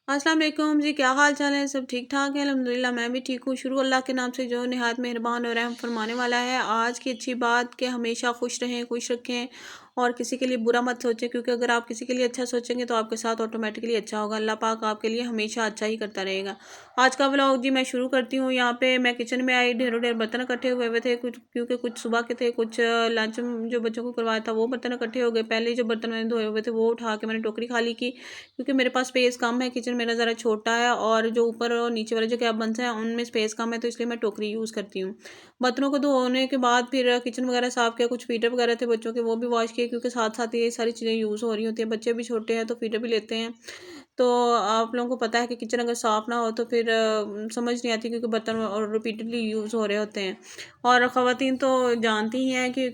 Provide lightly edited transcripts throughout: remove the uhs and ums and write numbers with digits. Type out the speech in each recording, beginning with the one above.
अस्सलाम वालेकुम जी, क्या हाल चाल है? सब ठीक ठाक है अल्हम्दुलिल्लाह। मैं भी ठीक हूँ। शुरू अल्लाह के नाम से जो निहायत मेहरबान और रहम फरमाने वाला है। आज की अच्छी बात कि हमेशा खुश रहें, खुश रखें और किसी के लिए बुरा मत सोचें, क्योंकि अगर आप किसी के लिए अच्छा सोचेंगे तो आपके साथ ऑटोमेटिकली अच्छा होगा। अल्लाह पाक आपके लिए हमेशा अच्छा ही करता रहेगा। आज का व्लॉग जी मैं शुरू करती हूँ। यहाँ पे मैं किचन में आई, ढेरों ढेर बर्तन इकट्ठे हुए हुए थे, कुछ क्योंकि कुछ सुबह के थे, कुछ लंच जो बच्चों को करवाया था वो बर्तन इकट्ठे हो गए। पहले जो बर्तन मैंने धोए हुए थे वो उठा के मैंने टोकरी खाली की, क्योंकि मेरे पास स्पेस कम है। किचन मेरा ज़रा छोटा है और जो ऊपर और नीचे वाले जो कैबिन्स हैं उनमें स्पेस कम है, तो इसलिए मैं टोकरी यूज़ करती हूँ। बर्तनों को धोने के बाद फिर किचन वगैरह साफ़ किया, कुछ फीडर वगैरह थे बच्चों के वो भी वॉश किए, क्योंकि साथ साथ ये सारी चीज़ें यूज़ हो रही होती हैं। बच्चे भी छोटे हैं तो फीडर भी लेते हैं। तो आप लोगों को पता है कि किचन अगर साफ़ ना हो तो फिर समझ नहीं आती, क्योंकि बर्तन और रिपीटेडली यूज़ हो रहे होते हैं। और ख़वातीन तो जानती ही हैं कि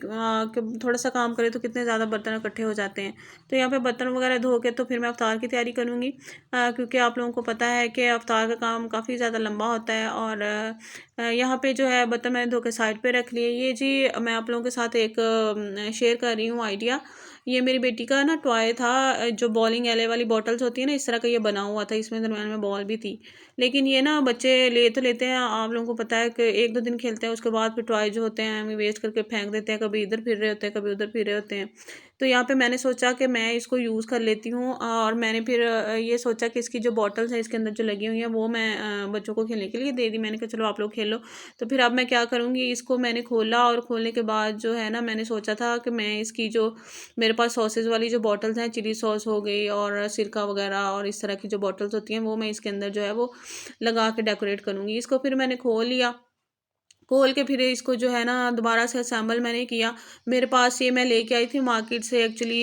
थोड़ा सा काम करें तो कितने ज़्यादा बर्तन इकट्ठे हो जाते हैं। तो यहाँ पे बर्तन वगैरह धो के तो फिर मैं अफ्तार की तैयारी करूँगी, क्योंकि आप लोगों को पता है कि अफ्तार का काम काफ़ी ज़्यादा लंबा होता है। और यहाँ पे जो है बर्तन मैंने धो के साइड पे रख लिए। ये जी मैं आप लोगों के साथ एक शेयर कर रही हूँ आइडिया। ये मेरी बेटी का ना टॉय था, जो बॉलिंग एले वाली बॉटल्स होती है ना, इस तरह का ये बना हुआ था। इसमें दरम्यान में बॉल भी थी, लेकिन ये ना बच्चे ले तो लेते हैं, आप लोगों को पता है कि एक दो दिन खेलते हैं, उसके बाद फिर टॉय जो होते हैं हमें वेस्ट करके फेंक देते हैं। कभी इधर फिर रहे होते हैं, कभी उधर फिर रहे होते हैं। तो यहाँ पे मैंने सोचा कि मैं इसको यूज़ कर लेती हूँ, और मैंने फिर ये सोचा कि इसकी जो बॉटल्स हैं इसके अंदर जो लगी हुई हैं वो मैं बच्चों को खेलने के लिए दे दी। मैंने कहा चलो आप लोग खेलो। तो फिर अब मैं क्या करूँगी, इसको मैंने खोला और खोलने के बाद जो है ना, मैंने सोचा था कि मैं इसकी जो मेरे पास सॉसेज वाली जो बॉटल्स हैं, चिली सॉस हो गई और सिरका वगैरह और इस तरह की जो बॉटल्स होती हैं, वो मैं इसके अंदर जो है वो लगा के डेकोरेट करूँगी। इसको फिर मैंने खोल लिया, खोल के फिर इसको जो है ना दोबारा से असेंबल मैंने किया। मेरे पास ये मैं लेके आई थी मार्केट से एक्चुअली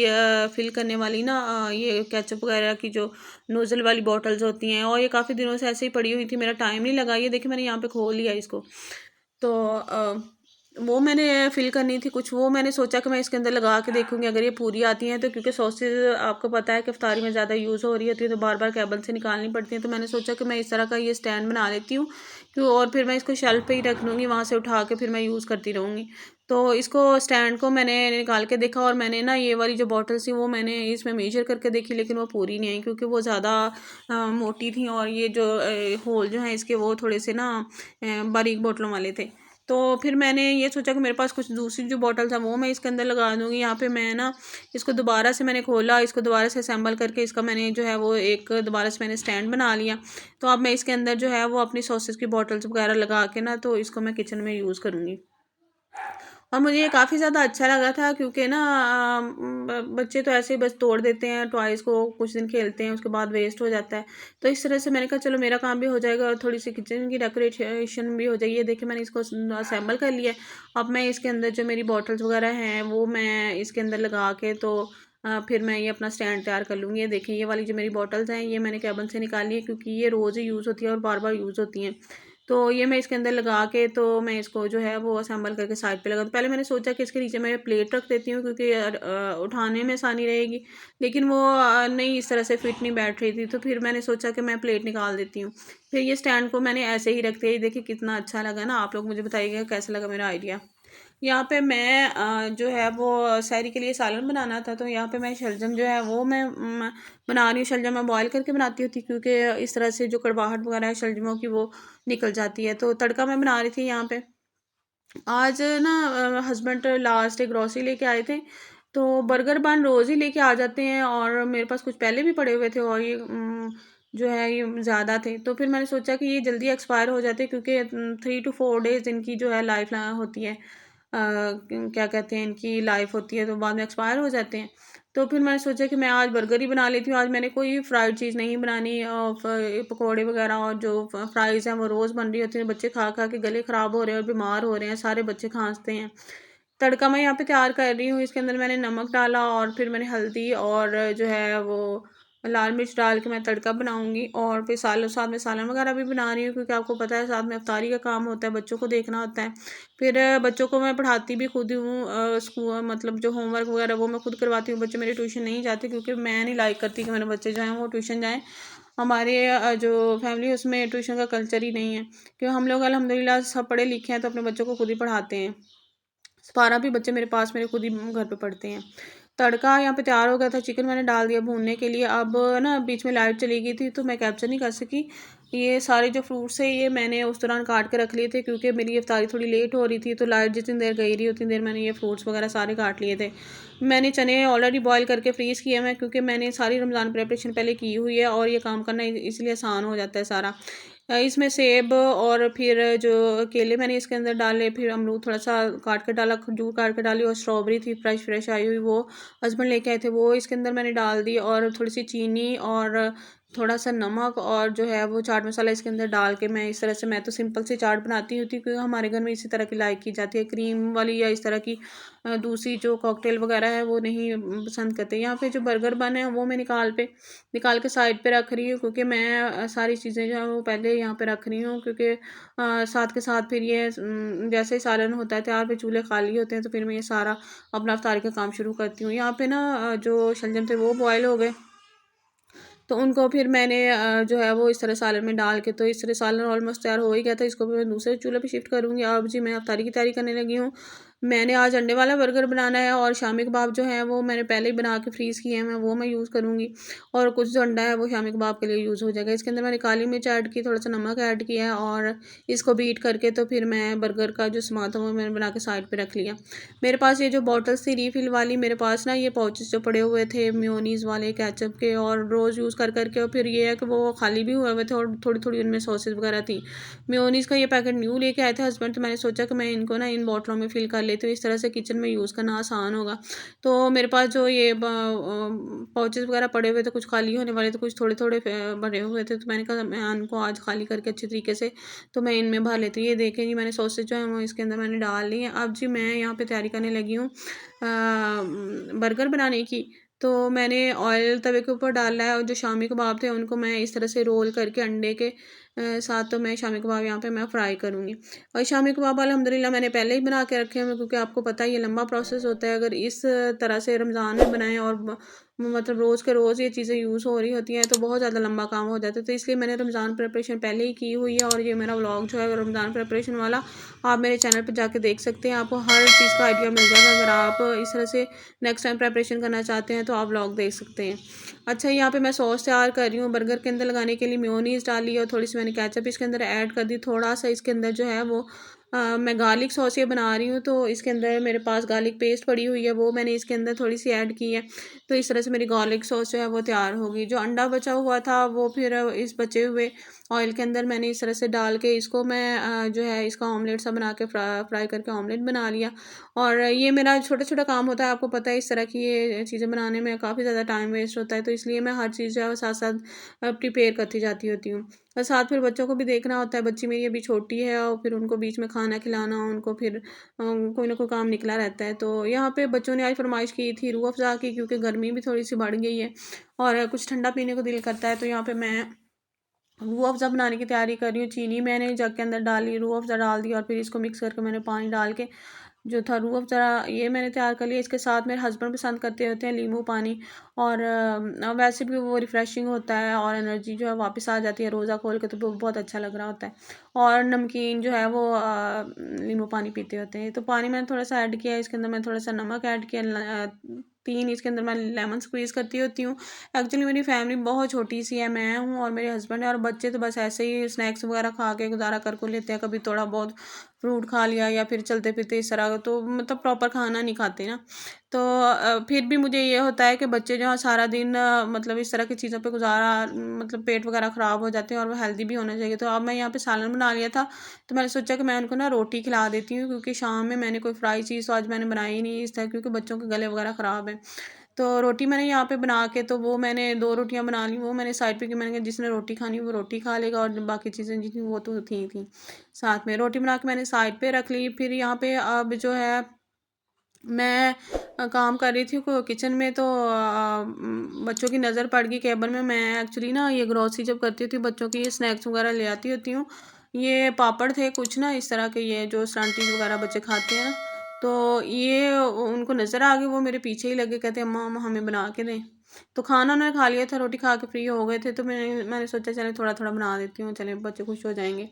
फिल करने वाली ना, ये केचप वगैरह की जो नोज़ल वाली बॉटल्स होती हैं, और ये काफ़ी दिनों से ऐसे ही पड़ी हुई थी, मेरा टाइम नहीं लगा। ये देखिए मैंने यहाँ पे खोल लिया इसको। तो वो मैंने फ़िल करनी थी कुछ, वो मैंने सोचा कि मैं इसके अंदर लगा के देखूँगी अगर ये पूरी आती हैं तो, क्योंकि सॉसेज़ आपको पता है कि इफ्तारी में ज़्यादा यूज़ हो रही होती है, तो बार-बार केबल से निकालनी पड़ती हैं। तो मैंने सोचा कि मैं इस तरह का ये स्टैंड बना लेती हूँ, क्यों, और फिर मैं इसको शेल्फ़ पे ही रख लूँगी, वहाँ से उठा के फिर मैं यूज़ करती रहूँगी। तो इसको स्टैंड को मैंने निकाल के देखा, और मैंने ना ये वाली जो बॉटल्स थी वो मैंने इसमें मेज़र करके देखी, लेकिन वो पूरी नहीं आई, क्योंकि वो ज़्यादा मोटी थी, और ये जो होल जो हैं इसके वो थोड़े से ना बारीक बोतलों वाले थे। तो फिर मैंने ये सोचा कि मेरे पास कुछ दूसरी जो बॉटल्स हैं वो मैं इसके अंदर लगा दूँगी। यहाँ पे मैं ना इसको दोबारा से मैंने खोला, इसको दोबारा से असेंबल करके इसका मैंने जो है वो एक दोबारा से मैंने स्टैंड बना लिया। तो अब मैं इसके अंदर जो है वो अपनी सॉसेस की बॉटल्स वगैरह लगा के ना, तो इसको मैं किचन में यूज़ करूँगी। और मुझे ये काफ़ी ज़्यादा अच्छा लगा था, क्योंकि ना बच्चे तो ऐसे ही बस तोड़ देते हैं टॉयज़ को, कुछ दिन खेलते हैं उसके बाद वेस्ट हो जाता है। तो इस तरह से मैंने कहा चलो मेरा काम भी हो जाएगा और थोड़ी सी किचन की डेकोरेशन भी हो जाएगी। ये देखिए मैंने इसको असेंबल कर लिया है। अब मैं इसके अंदर जो मेरी बॉटल्स वगैरह हैं वो मैं इसके अंदर लगा के, तो फिर मैं ये अपना स्टैंड तैयार कर लूँगी। ये देखिए ये वाली जो मेरी बॉटल्स हैं ये मैंने केबिन से निकाली है, क्योंकि ये रोज़ ही यूज़ होती है और बार बार यूज़ होती हैं। तो ये मैं इसके अंदर लगा के, तो मैं इसको जो है वो असेंबल करके साइड पे लगा दूँ। पहले मैंने सोचा कि इसके नीचे मैं प्लेट रख देती हूँ, क्योंकि उठाने में आसानी रहेगी, लेकिन वो नहीं इस तरह से फिट नहीं बैठ रही थी, तो फिर मैंने सोचा कि मैं प्लेट निकाल देती हूँ। फिर ये स्टैंड को मैंने ऐसे ही रख दिया। ये देखिए कितना अच्छा लगा ना, आप लोग मुझे बताइएगा कैसा लगा मेरा आइडिया। यहाँ पे मैं जो है वो सहरी के लिए सालन बनाना था, तो यहाँ पे मैं शलजम जो है वो मैं बना रही हूँ। शलजम मैं बॉयल करके बनाती होती, क्योंकि इस तरह से जो कड़वाहट वगैरह है शलजमों की वो निकल जाती है। तो तड़का मैं बना रही थी यहाँ पे। आज ना हस्बैंड लास्ट डे ग्रॉसरी लेके आए थे, तो बर्गर बन रोज़ ही लेके आ जाते हैं, और मेरे पास कुछ पहले भी पड़े हुए थे, और ये जो है ये ज़्यादा थे। तो फिर मैंने सोचा कि ये जल्दी एक्सपायर हो जाते हैं, क्योंकि 3 to 4 डेज़ इनकी जो है लाइफ होती है, क्या कहते हैं इनकी लाइफ होती है, तो बाद में एक्सपायर हो जाते हैं। तो फिर मैंने सोचा कि मैं आज बर्गर ही बना लेती हूँ। आज मैंने कोई फ्राइड चीज़ नहीं बनानी, पकौड़े वगैरह और जो फ्राइज़ हैं वो रोज़ बन रही होती हैं। बच्चे खा खा के गले ख़राब हो रहे हैं और बीमार हो रहे हैं, सारे बच्चे खांसते हैं। तड़का मैं यहाँ पे तैयार कर रही हूँ, इसके अंदर मैंने नमक डाला और फिर मैंने हल्दी और जो है वो लाल मिर्च डाल के मैं तड़का बनाऊँगी, और फिर साथ में सालन वगैरह भी बना रही हूँ, क्योंकि आपको पता है साथ में इफ्तारी का काम होता है, बच्चों को देखना होता है। फिर बच्चों को मैं पढ़ाती भी खुद ही हूँ, स्कूल मतलब जो होमवर्क वगैरह वो मैं खुद करवाती हूँ। बच्चे मेरे ट्यूशन नहीं जाते, क्योंकि मैं नहीं लाइक करती कि मेरे बच्चे जो हैं वो ट्यूशन जाएँ। हमारे जो फैमिली है उसमें ट्यूशन का कल्चर ही नहीं है, क्योंकि हम लोग अल्हम्दुलिल्लाह सब पढ़े लिखे हैं, तो अपने बच्चों को खुद ही पढ़ाते हैं। 12 भी बच्चे मेरे पास मेरे खुद ही घर पे पढ़ते हैं। तड़का यहाँ पे तैयार हो गया था, चिकन मैंने डाल दिया भूनने के लिए। अब ना बीच में लाइट चली गई थी तो मैं कैप्चर नहीं कर सकी। ये सारे जो फ्रूट्स है ये मैंने उस दौरान काट के रख लिए थे, क्योंकि मेरी इफ्तारी थोड़ी लेट हो रही थी, तो लाइट जितनी देर गई रही उतनी देर मैंने ये फ्रूट्स वगैरह सारे काट लिए थे। मैंने चने ऑलरेडी बॉयल करके फ्रीज़ किए हैं, क्योंकि मैंने सारी रमज़ान प्रिपरेशन पहले की हुई है और ये काम करना इसलिए आसान हो जाता है सारा। इसमें सेब और फिर जो केले मैंने इसके अंदर डाले, फिर अमरूद थोड़ा सा काट के डाला, खजूर काट के डाली, और स्ट्रॉबेरी थी फ्रेश फ्रेश आई हुई, वो हस्बैंड लेके आए थे, वो इसके अंदर मैंने डाल दी, और थोड़ी सी चीनी और थोड़ा सा नमक और जो है वो चाट मसाला इसके अंदर डाल के मैं इस तरह से, मैं तो सिंपल सी चाट बनाती होती, क्योंकि हमारे घर में इसी तरह की लाइक की जाती है, क्रीम वाली या इस तरह की दूसरी जो कॉकटेल वगैरह है वो नहीं पसंद करते। यहाँ पे जो बर्गर बन है वो मैं निकाल के साइड पे रख रही हूँ, क्योंकि मैं सारी चीज़ें जो है वो पहले यहाँ पे रख रही हूँ, क्योंकि साथ के साथ फिर ये जैसे ही सालन होता है तैयार, फिर चूल्हे खाली होते हैं, तो फिर मैं ये सारा अपना अफ्तारी का काम शुरू करती हूँ। यहाँ पे ना जो शलजम थे वो बॉयल हो गए, तो उनको फिर मैंने जो है वो इस तरह सालन में डाल के, तो इस तरह सालन ऑलमोस्ट तैयार हो ही गया था। इसको भी मैं दूसरे चूल्हे पे शिफ्ट करूँगी। अब जी मैं अफ्तारी की तैयारी करने लगी हूँ। मैंने आज अंडे वाला बर्गर बनाना है, और शामी कबाब जो है वो मैंने पहले ही बना के फ्रीज़ किए हैं, वो मैं यूज़ करूँगी, और कुछ जो अंडा है वो शामी कबाब के लिए यूज़ हो जाएगा। इसके अंदर मैंने काली मिर्च ऐड की, थोड़ा सा नमक ऐड किया है, और इसको बीट करके तो फिर मैं बर्गर का जो सामान था वो मैंने बना के साइड पे रख लिया। मेरे पास ये जो बॉटल्स थी रीफ़िल वाली, मेरे पास ना ये पाउचेस जो पड़े हुए थे मेयोनीज़ वाले, केचप के, और रोज़ यूज़ कर कर के, और फिर ये है कि वो खाली भी हुए हुए थे, और थोड़ी थोड़ी उनमें सॉसेस वगैरह थी। मेयोनीज़ का ये पैकेट न्यू लेके आए थे हस्बैंड, तो मैंने सोचा कि मैं इनको ना इन बॉटलों में फ़िल कर लेती हूँ, इस तरह से किचन में यूज़ करना आसान होगा। तो मेरे पास जो ये पाउचेस वगैरह पड़े हुए थे, कुछ खाली होने वाले थे, कुछ थोड़े थोड़े भरे हुए थे, तो मैंने कहा मैं इनको आज खाली करके अच्छे तरीके से तो मैं इनमें भर लेती हूँ। ये देखें जी, मैंने सॉसेज जो है वो इसके अंदर मैंने डाल ली है। अब जी मैं यहाँ पे तैयारी करने लगी हूँ बर्गर बनाने की। तो मैंने ऑयल तवे के ऊपर डाला है, और जो शामी कबाब थे उनको मैं इस तरह से रोल करके अंडे के साथ, तो मैं शामी कबाब यहाँ पे मैं फ्राई करूँगी। और शामी कबाब अल्हम्दुलिल्लाह मैंने पहले ही बना के रखे हैं, क्योंकि आपको पता है ये लंबा प्रोसेस होता है। अगर इस तरह से रमज़ान में बनाएं और मतलब रोज़ के रोज़ ये चीज़ें यूज़ हो रही होती हैं, तो बहुत ज़्यादा लंबा काम हो जाता है। तो इसलिए मैंने रमज़ान प्रिपरेशन पहले ही की हुई है, और ये मेरा व्लॉग जो है रमज़ान प्रिपरेशन वाला आप मेरे चैनल पर जाके देख सकते हैं। आपको हर चीज़ का आइडिया मिल जाएगा। अगर आप इस तरह से नेक्स्ट टाइम प्रिपरेशन करना चाहते हैं तो आप व्लॉग देख सकते हैं। अच्छा, यहाँ पे मैं सॉस तैयार कर रही हूँ बर्गर के अंदर लगाने के लिए। मेयोनीज़ डाली और थोड़ी सी मैंने केचप इसके अंदर ऐड कर दी। थोड़ा सा इसके अंदर जो है वो मैं गार्लिक सॉस ये बना रही हूँ, तो इसके अंदर मेरे पास गार्लिक पेस्ट पड़ी हुई है, वो मैंने इसके अंदर थोड़ी सी ऐड की है। तो इस तरह से मेरी गार्लिक सॉस जो है वो तैयार होगी। जो अंडा बचा हुआ था वो फिर इस बचे हुए ऑयल के अंदर मैंने इस तरह से डाल के इसको मैं जो है इसका ऑमलेट सा बना के फ्राई करके ऑमलेट बना लिया। और ये मेरा छोटा छोटा काम होता है, आपको पता है इस तरह की ये चीज़ें बनाने में काफ़ी ज़्यादा टाइम वेस्ट होता है, तो इसलिए मैं हर चीज़ जो है वो साथ साथ प्रिपेयर करती जाती होती हूँ। और साथ फिर बच्चों को भी देखना होता है। बच्ची मेरी अभी छोटी है, और फिर उनको बीच में खाना खिलाना, उनको फिर कोई ना कोई काम निकला रहता है। तो यहाँ पे बच्चों ने आज फरमाइश की थी रूह अफ़ज़ा की, क्योंकि गर्मी भी थोड़ी सी बढ़ गई है और कुछ ठंडा पीने को दिल करता है। तो यहाँ पे मैं रूह अफ़ज़ा बनाने की तैयारी कर रही हूँ। चीनी मैंने जग के अंदर डाली, रूह अफ़ज़ा डाल दिया, और फिर इसको मिक्स करके मैंने पानी डाल के जो था रूह अफ़ज़ा ये मैंने तैयार कर लिया। इसके साथ मेरे हस्बैंड पसंद करते होते हैं नींबू पानी, और वैसे भी वो रिफ़्रेशिंग होता है, और एनर्जी जो है वापस आ जाती है रोज़ा खोल के, तो वो बहुत अच्छा लग रहा होता है। और नमकीन जो है वो नींबू पानी पीते होते हैं। तो पानी मैंने थोड़ा सा ऐड किया, इसके अंदर मैंने थोड़ा सा नमक ऐड किया, 3 इसके अंदर मैं लेमन स्क्वीज़ करती होती हूँ। एक्चुअली मेरी फैमिली बहुत छोटी सी है, मैं हूँ और मेरे हस्बैंड है, और बच्चे तो बस ऐसे ही स्नैक्स वगैरह खा के गुजारा कर को लेते हैं। कभी थोड़ा बहुत फ्रूट खा लिया, या फिर चलते फिरते इस तरह, तो मतलब प्रॉपर खाना नहीं खाते ना। तो फिर भी मुझे ये होता है कि बच्चे जो हैं सारा दिन मतलब इस तरह की चीज़ों पे गुजारा, मतलब पेट वगैरह ख़राब हो जाते हैं, और वो हेल्दी भी होना चाहिए। तो अब मैं यहाँ पे सालन बना लिया था, तो मैंने सोचा कि मैं उनको ना रोटी खिला देती हूँ, क्योंकि शाम में मैंने कोई फ्राई चीज़ तो आज मैंने बनाई ही नहीं इस तरह, क्योंकि बच्चों के गले वगैरह ख़राब हैं। तो रोटी मैंने यहाँ पे बना के, तो वो मैंने 2 रोटियाँ बना ली, वो मैंने साइड पे की। मैंने कहा जिसने रोटी खानी वो रोटी खा लेगा, और बाकी चीज़ें जितनी वो तो थी साथ में। रोटी बना के मैंने साइड पे रख ली। फिर यहाँ पे अब जो है मैं काम कर रही थी किचन में, तो बच्चों की नज़र पड़ गई केबल में। मैं एक्चुअली ना ये ग्रोसरी जब करती होती हूँ बच्चों की, ये स्नैक्स वगैरह ले आती होती हूँ। ये पापड़ थे कुछ ना इस तरह के, ये जो स्टांटीज वगैरह बच्चे खाते हैं, तो ये उनको नज़र आ गए, वो मेरे पीछे ही लगे, कहते अम्मा अम्मा हमें बना के दें। तो खाना उन्होंने खा लिया था, रोटी खा के फ्री हो गए थे, तो मैंने सोचा चले थोड़ा थोड़ा बना देती हूँ, चले बच्चे खुश हो जाएंगे।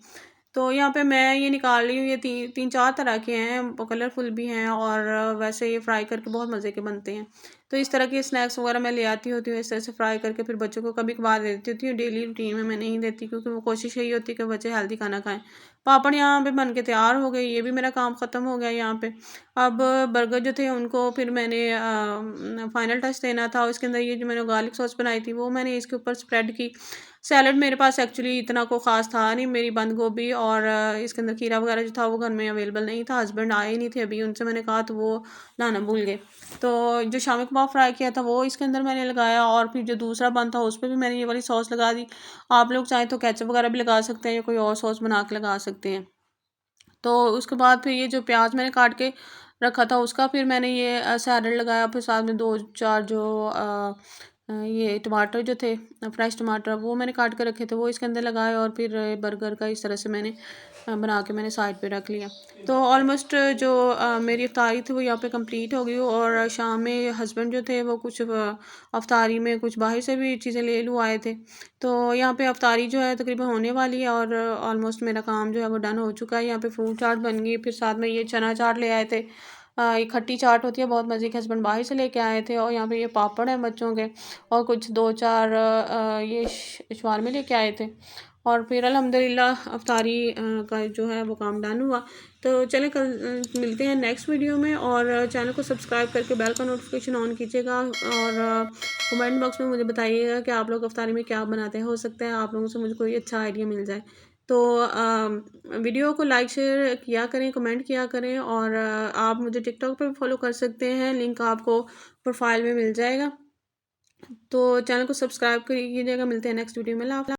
तो यहाँ पे मैं ये निकाल रही हूँ, ये तीन चार तरह के हैं, कलरफुल भी हैं, और वैसे ये फ्राई करके बहुत मज़े के बनते हैं। तो इस तरह के स्नैक्स वगैरह मैं ले आती होती हूँ, इस तरह से फ्राई करके फिर बच्चों को कभी कभार दे देती होती हूँ। डेली रूटीन में मैं नहीं देती, क्योंकि वो कोशिश यही होती है कि बच्चे हेल्दी खाना खाएं। पापड़ यहाँ पे बन के तैयार हो गए, ये भी मेरा काम ख़त्म हो गया यहाँ पे। अब बर्गर जो थे उनको फिर मैंने फाइनल टच देना था। उसके अंदर ये जो मैंने गार्लिक सॉस बनाई थी वो मैंने इसके ऊपर स्प्रेड की। सैलड मेरे पास एक्चुअली इतना को ख़ास था नहीं, मेरी बंद गोभी और इसके अंदर खीरा वगैरह जो था वो घर में अवेलेबल नहीं था। हस्बैंड आए ही नहीं थे अभी, उनसे मैंने कहा तो वो लाना भूल गए। तो जो शामी कबाब फ्राई किया था वो इसके अंदर मैंने लगाया, और फिर जो दूसरा बन था उस पर भी मैंने ये वाली सॉस लगा दी। आप लोग चाहें तो केचप वगैरह भी लगा सकते हैं या कोई और सॉस बना के लगा सकते हैं। तो उसके बाद फिर ये जो प्याज मैंने काट के रखा था उसका फिर मैंने ये सैलड लगाया, फिर साथ में 2-4 जो ये टमाटर जो थे, फ्रेश टमाटर वो मैंने काट के रखे थे वो इसके अंदर लगाए, और फिर बर्गर का इस तरह से मैंने बना के मैंने साइड पे रख लिया। तो ऑलमोस्ट जो मेरी अफ्तारी थी वो यहाँ पे कंप्लीट हो गई। और शाम में हस्बैंड जो थे वो कुछ अफ्तारी में कुछ बाहर से भी चीज़ें ले लू आए थे। तो यहाँ पे अफ्तारी जो है तकरीबन होने वाली है, और ऑलमोस्ट मेरा काम जो है वो डन हो चुका है। यहाँ पे फ्रूट चाट बन गई, फिर साथ में ये चना चाट ले आए थे। ये खट्टी चाट होती है बहुत मज़े की, हस्बैंड बाहर से लेके आए थे। और यहाँ पे ये पापड़ हैं बच्चों के, और कुछ 2-4 ये शवारमे लेके आए थे। और फिर अल्हम्दुलिल्लाह अफ्तारी का जो है वो काम डन हुआ। तो चलें कल मिलते हैं नेक्स्ट वीडियो में, और चैनल को सब्सक्राइब करके बेल का नोटिफिकेशन ऑन कीजिएगा, और कमेंट बॉक्स में मुझे बताइएगा कि आप लोग अफ्तारी में क्या बनाते हैं। हो सकता है आप लोगों से मुझे कोई अच्छा आइडिया मिल जाए। तो वीडियो को लाइक शेयर किया करें, कमेंट किया करें, और आप मुझे टिकटॉक पे भी फॉलो कर सकते हैं, लिंक आपको प्रोफाइल में मिल जाएगा। तो चैनल को सब्सक्राइब कीजिएगा। मिलते हैं नेक्स्ट वीडियो में। अल्लाह हाफ़िज़।